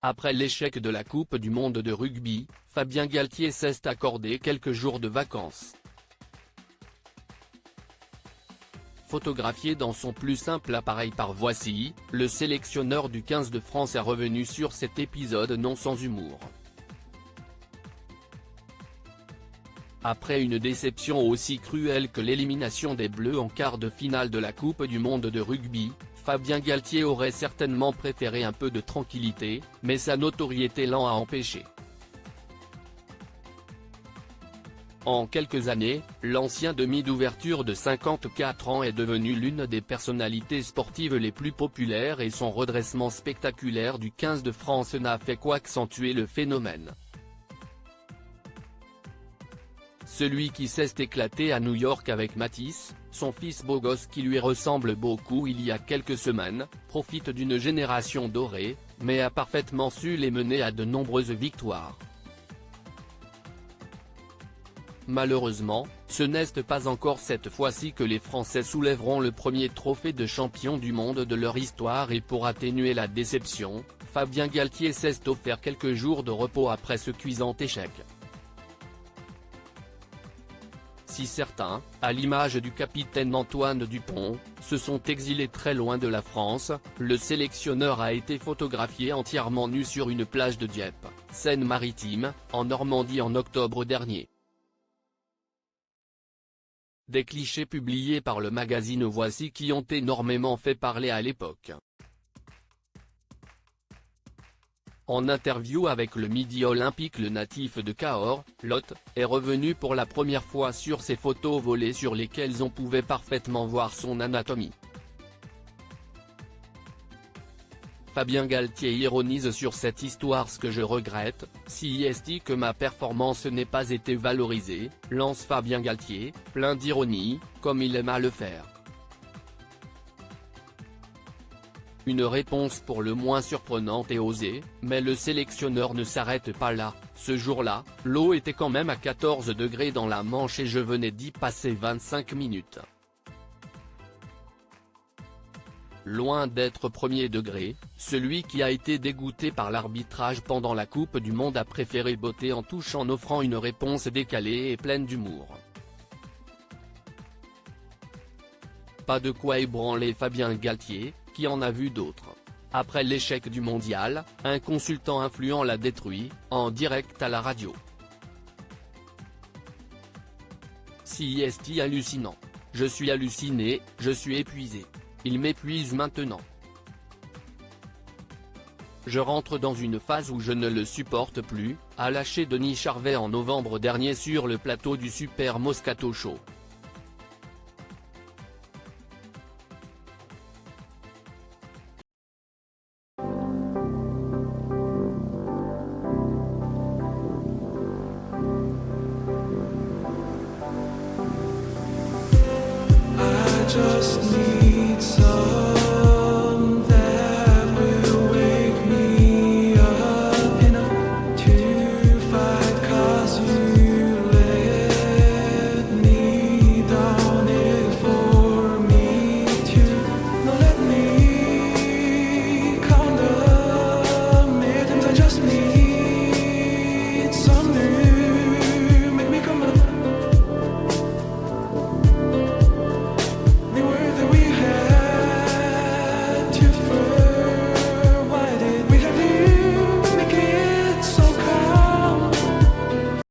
Après l'échec de la Coupe du monde de rugby, Fabien Galthié s'est accordé quelques jours de vacances. Photographié dans son plus simple appareil par Voici, le sélectionneur du 15 de France est revenu sur cet épisode non sans humour. Après une déception aussi cruelle que l'élimination des Bleus en quart de finale de la Coupe du monde de rugby, Fabien Galthié aurait certainement préféré un peu de tranquillité, mais sa notoriété l'en a empêché. En quelques années, l'ancien demi d'ouverture de 54 ans est devenu l'une des personnalités sportives les plus populaires et son redressement spectaculaire du 15 de France n'a fait qu'accentuer le phénomène. Celui qui s'est éclaté à New York avec Matisse, son fils beau gosse qui lui ressemble beaucoup il y a quelques semaines, profite d'une génération dorée, mais a parfaitement su les mener à de nombreuses victoires. Malheureusement, ce n'est pas encore cette fois-ci que les Français soulèveront le premier trophée de champion du monde de leur histoire et pour atténuer la déception, Fabien Galthié s'est offert quelques jours de repos après ce cuisant échec. Si certains, à l'image du capitaine Antoine Dupont, se sont exilés très loin de la France, le sélectionneur a été photographié entièrement nu sur une plage de Dieppe, Seine-Maritime, en Normandie en octobre dernier. Des clichés publiés par le magazine Voici qui ont énormément fait parler à l'époque. En interview avec le Midi Olympique, le natif de Cahors, Lot, est revenu pour la première fois sur ces photos volées sur lesquelles on pouvait parfaitement voir son anatomie. Fabien Galthié ironise sur cette histoire. Ce que je regrette, si est que ma performance n'ait pas été valorisée, lance Fabien Galthié, plein d'ironie, comme il aime à le faire. Une réponse pour le moins surprenante et osée, mais le sélectionneur ne s'arrête pas là. Ce jour-là, l'eau était quand même à 14 degrés dans la Manche et je venais d'y passer 25 minutes. Loin d'être premier degré, celui qui a été dégoûté par l'arbitrage pendant la Coupe du monde a préféré botter en touche en offrant une réponse décalée et pleine d'humour. Pas de quoi ébranler Fabien Galthié, qui en a vu d'autres. Après l'échec du mondial, un consultant influent l'a détruit, en direct à la radio. Si hallucinant. Je suis halluciné, je suis épuisé. Il m'épuise maintenant. Je rentre dans une phase où je ne le supporte plus, a lâché Denis Charvet en novembre dernier sur le plateau du Super Moscato Show. Just need